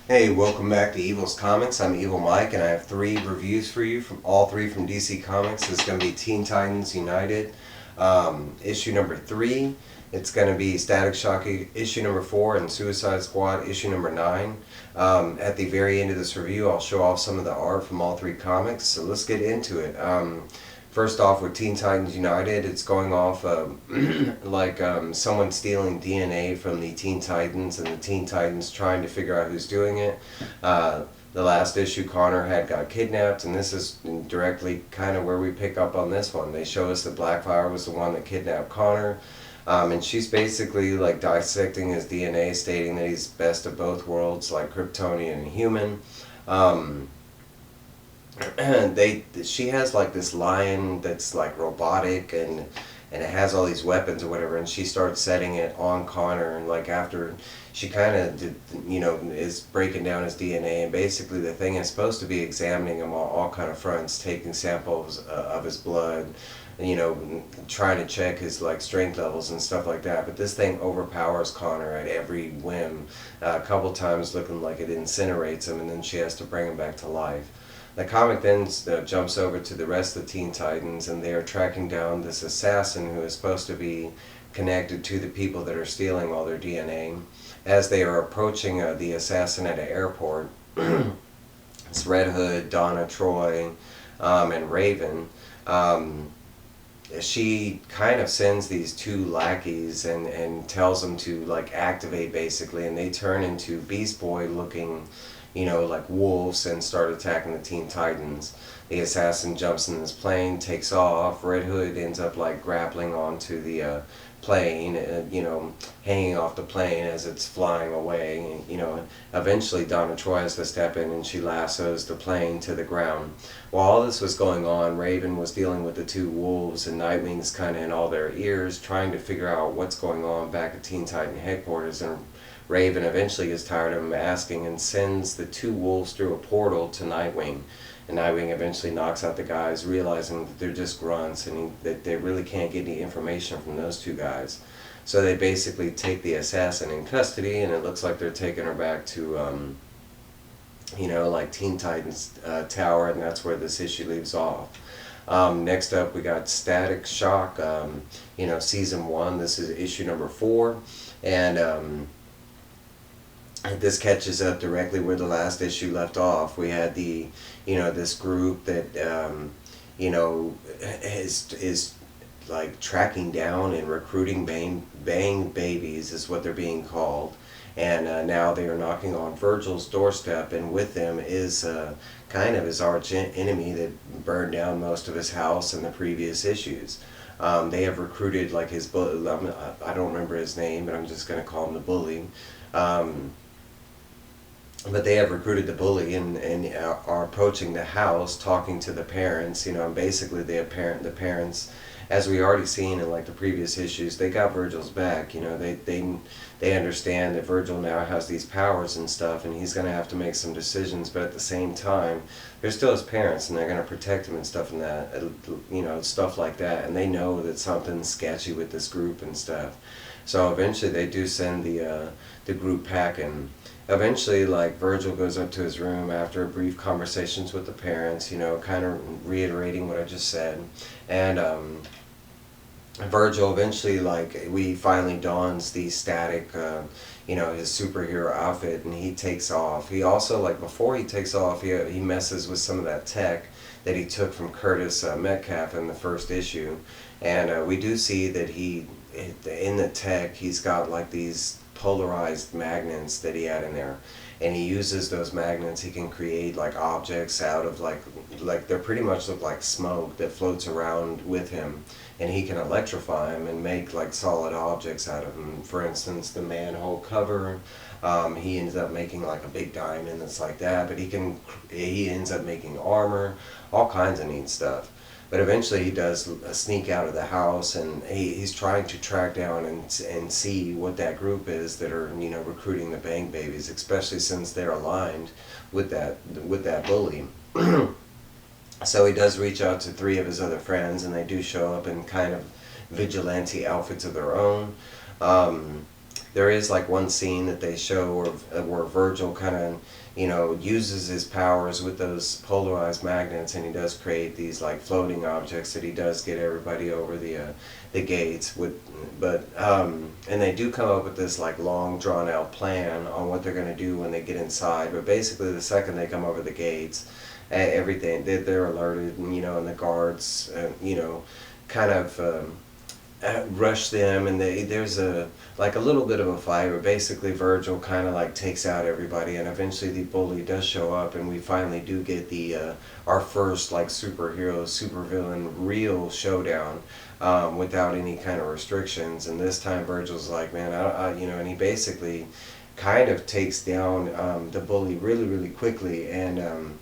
Hey, welcome back to Evil's Comics. I'm Evil Mike, and I have 3 reviews for you, from all 3 from DC Comics. It's going to be Teen Titans United, issue number 3. It's going to be Static Shock issue number 4, and Suicide Squad issue number 9. At the very end of this review, I'll show off some of the art from all 3 comics, so let's get into it. First off, with Teen Titans United, it's going off like someone stealing DNA from the Teen Titans, and the Teen Titans trying to figure out who's doing it. The last issue, Connor had got kidnapped, and this is directly kind of where we pick up on this one. They show us that Blackfire was the one that kidnapped Connor, and she's basically like dissecting his DNA, stating that he's best of both worlds, like Kryptonian and human. She has like this lion that's like robotic, and it has all these weapons or whatever, and she starts setting it on Connor, and like after she kind of is breaking down his DNA, and basically the thing is supposed to be examining him all kind of fronts, taking samples of his blood, trying to check his like strength levels and stuff like that. But this thing overpowers Connor at every whim, a couple times looking like it incinerates him, and then she has to bring him back to life. The comic then jumps over to the rest of the Teen Titans, and they are tracking down this assassin who is supposed to be connected to the people that are stealing all their DNA. As they are approaching the assassin at an airport, it's Red Hood, Donna Troy, and Raven. She kind of sends these 2 lackeys and tells them to like activate basically, and they turn into Beast Boy looking like wolves, and start attacking the Teen Titans. The assassin jumps in his plane, takes off. Red Hood ends up like grappling onto the plane, hanging off the plane as it's flying away. Eventually Donna Troy has to step in, and she lassos the plane to the ground. While all this was going on, Raven was dealing with the 2 wolves, and Nightwing's kind of in all their ears, trying to figure out what's going on back at Teen Titan headquarters. And Raven eventually gets tired of him asking and sends the 2 wolves through a portal to Nightwing. And Nightwing eventually knocks out the guys, realizing that they're just grunts, and that they really can't get any information from those 2 guys. So they basically take the assassin in custody, and it looks like they're taking her back to, like Teen Titans Tower, and that's where this issue leaves off. Next up, we got Static Shock, Season 1. This is issue number 4. And this catches up directly where the last issue left off. We had this group that, is like tracking down and recruiting bang babies is what they're being called. And now they are knocking on Virgil's doorstep, and with them is kind of his arch enemy that burned down most of his house in the previous issues. They have recruited like his bully. I don't remember his name, but I'm just going to call him the bully. But they have recruited the bully, and are approaching the house, talking to the parents, and basically the parents, as we already seen in like the previous issues, they got Virgil's back. They understand that Virgil now has these powers and stuff, and he's going to have to make some decisions, but at the same time, they're still his parents, and they're going to protect him and stuff and that, stuff like that, and they know that something's sketchy with this group and stuff. So eventually they do send the group packing. Eventually, like, Virgil goes up to his room after brief conversations with the parents, kind of reiterating what I just said. And Virgil eventually, like, we finally dons the Static, his superhero outfit, and he takes off. He also, like, before he takes off, he messes with some of that tech that he took from Curtis Metcalf in the first issue. And we do see that in the tech, he's got, like, these polarized magnets that he had in there, and he uses those magnets. He can create like objects out of like they pretty much look like smoke that floats around with him, and he can electrify them and make like solid objects out of them. For instance, the manhole cover, he ends up making like a big diamond that's like that, but he ends up making armor, all kinds of neat stuff. But eventually he does sneak out of the house, and he's trying to track down and see what that group is that are recruiting the Bang Babies, especially since they're aligned with that bully. So he does reach out to 3 of his other friends, and they do show up in kind of vigilante outfits of their own. there is like one scene that they show where Virgil kind of, uses his powers with those polarized magnets, and he does create these like floating objects that he does get everybody over the gates with. But and they do come up with this like long drawn out plan on what they're going to do when they get inside. But basically, the second they come over the gates, everything they're alerted, and the guards, kind of. Rush them, and there's a little bit of a fight where basically Virgil kind of like takes out everybody, and eventually the bully does show up, and we finally do get the our first like superhero supervillain real showdown without any kind of restrictions. And this time Virgil's like, man, and he basically kind of takes down the bully really really quickly. And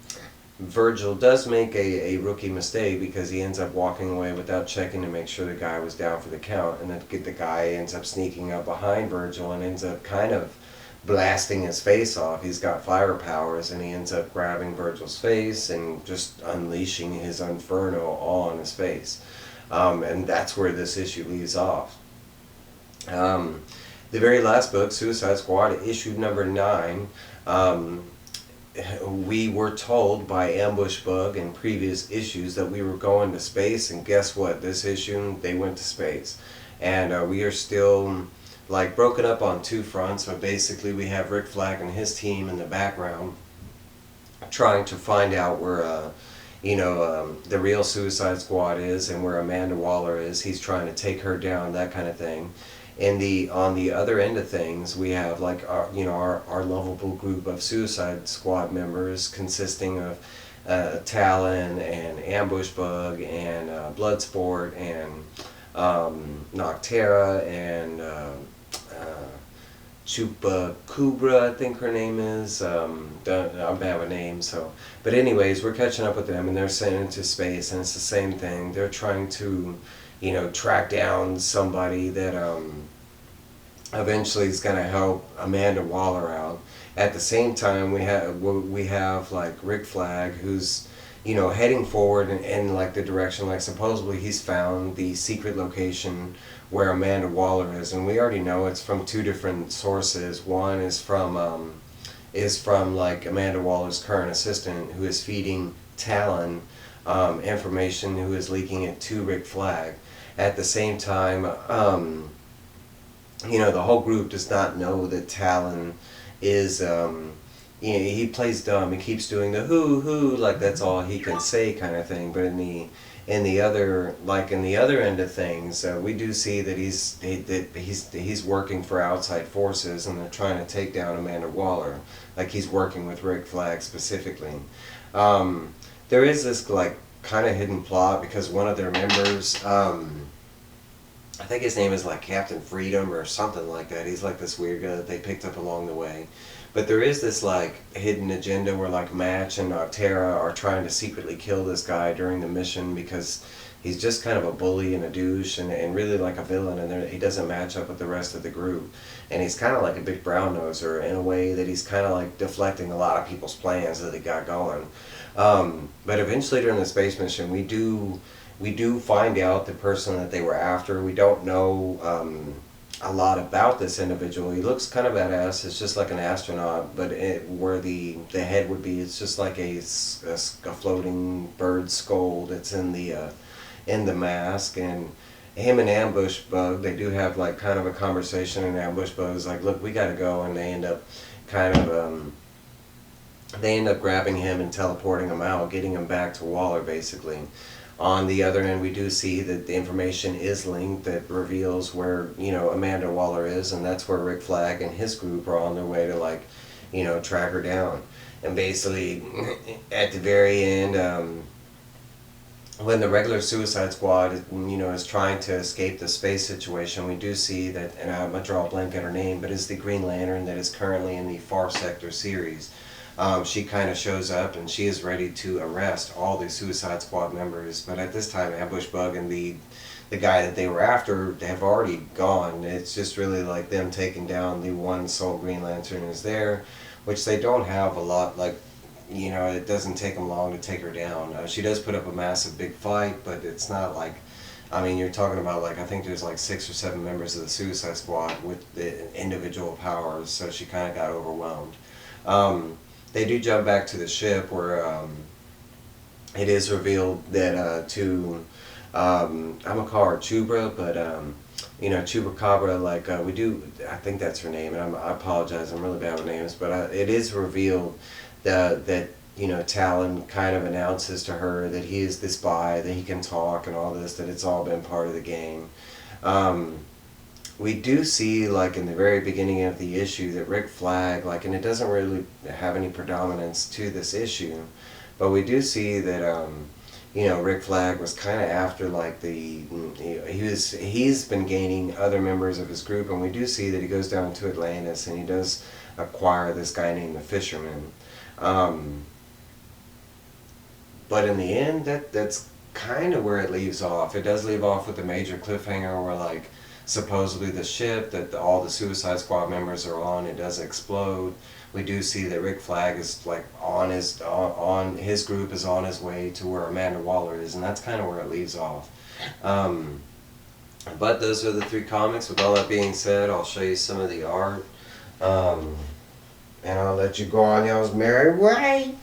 Virgil does make a rookie mistake because he ends up walking away without checking to make sure the guy was down for the count, and then the guy ends up sneaking up behind Virgil and ends up kind of blasting his face off. He's got fire powers, and he ends up grabbing Virgil's face and just unleashing his inferno all on his face. And that's where this issue leaves off. The very last book, Suicide Squad, issue number 9, we were told by Ambush Bug in previous issues that we were going to space, and guess what? This issue, they went to space. And we are still like broken up on two fronts, but basically we have Rick Flag and his team in the background trying to find out where the real Suicide Squad is and where Amanda Waller is. He's trying to take her down, that kind of thing. On the other end of things, we have like our lovable group of Suicide Squad members consisting of Talon and Ambush Bug and Bloodsport and Noctera and Chupa Kubra, I think her name is. I'm bad with names, so. But anyways, we're catching up with them, and they're sent into space, and it's the same thing. They're trying to track down somebody that eventually is going to help Amanda Waller out. At the same time, we have like Rick Flag, who's heading forward in like the direction, like supposedly he's found the secret location where Amanda Waller is, and we already know it's from two different sources. One is from like Amanda Waller's current assistant, who is feeding Talon information, who is leaking it to Rick Flag. At the same time, the whole group does not know that Talon is, he plays dumb. He keeps doing the hoo, like that's all he can say kind of thing. But in the other end of things, we do see that he's working for outside forces, and they're trying to take down Amanda Waller. Like he's working with Rick Flag specifically. There is this like kind of hidden plot because one of their members, I think his name is like Captain Freedom or something like that. He's like this weird guy that they picked up along the way. But there is this like hidden agenda where like Match and Noctera are trying to secretly kill this guy during the mission because he's just kind of a bully and a douche and really like a villain, and he doesn't match up with the rest of the group. And he's kind of like a big brown noser in a way that he's kind of like deflecting a lot of people's plans that they got going. But eventually during the space mission, we do find out the person that they were after. We don't know a lot about this individual. He looks kind of badass. It's just like an astronaut, but where the head would be, it's just like a floating bird skull that's in the mask. And him and Ambush Bug, they do have like kind of a conversation, and Ambush Bug's like, look, we gotta go, and they end up kind of grabbing him and teleporting him out, getting him back to Waller basically. On the other end, we do see that the information is linked that reveals where Amanda Waller is, and that's where Rick Flag and his group are on their way to like track her down. And basically at the very end, when the regular Suicide Squad is trying to escape the space situation, we do see that, and I'm gonna draw a blank at her name, but it's the Green Lantern that is currently in the Far Sector series. She kind of shows up, and she is ready to arrest all the Suicide Squad members. But at this time, Ambush Bug and the guy that they were after have already gone. It's just really like them taking down the one sole Green Lantern is there, which they don't have a lot. Like, it doesn't take them long to take her down. She does put up a massive big fight, but it's not like I mean, you're talking about, like, I think there's like 6 or 7 members of the Suicide Squad with the individual powers, so she kind of got overwhelmed. They do jump back to the ship where it is revealed that I'm gonna call her Chubra, but you know, Chupacabra, like we do, I think that's her name, and I apologize, I'm really bad with names, but it is revealed that you know, Talon kind of announces to her that he is this spy, that he can talk and all this, that it's all been part of the game. We do see, like, in the very beginning of the issue that Rick Flag, like, and it doesn't really have any predominance to this issue, but we do see that, you know, Rick Flag was kind of after, like, he's been gaining other members of his group, and we do see that he goes down to Atlantis and he does acquire this guy named the Fisherman. But in the end, that's kind of where it leaves off. It does leave off with a major cliffhanger where, like, supposedly the ship that all the Suicide Squad members are on, it does explode. We do see that Rick Flag is, like, on his group is on his way to where Amanda Waller is, and that's kind of where it leaves off. But those are the 3 comics. With all that being said, I'll show you some of the art, and I'll let you go on y'all's merry way.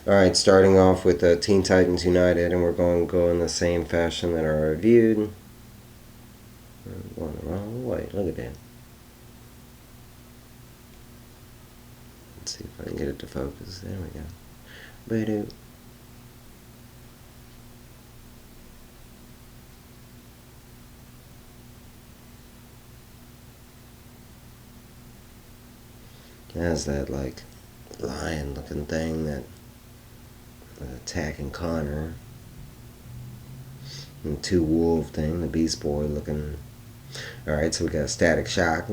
Alright, starting off with Teen Titans United, and we're going to go in the same fashion that I reviewed. I'm going the wrong way. Look at that. Let's see if I can get it to focus. There we go. Ba-doo. Has that, like, lion-looking thing that attacking Connor, and the 2 wolf thing, the Beast Boy looking. Alright, so we got Static Shock.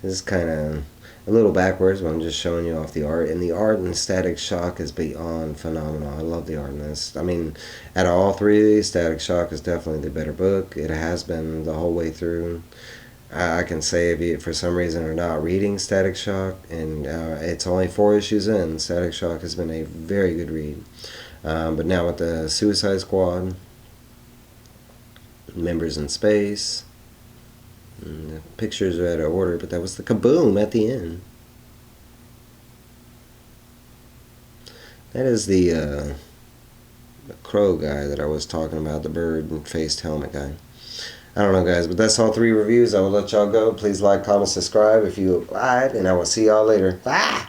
This is kind of a little backwards, but I'm just showing you off the art, and the art in Static Shock is beyond phenomenal. I love the art in this. I mean, out of all 3 of these, Static Shock is definitely the better book. It has been the whole way through. I can say if you, for some reason, are not reading Static Shock, and it's only 4 issues in, Static Shock has been a very good read. But now with the Suicide Squad, Members in Space, and the pictures are out of order, but that was the kaboom at the end. That is the crow guy that I was talking about, the bird-faced helmet guy. I don't know, guys, but that's all 3 reviews. I will let y'all go. Please like, comment, subscribe if you applied, and I will see y'all later. Bye!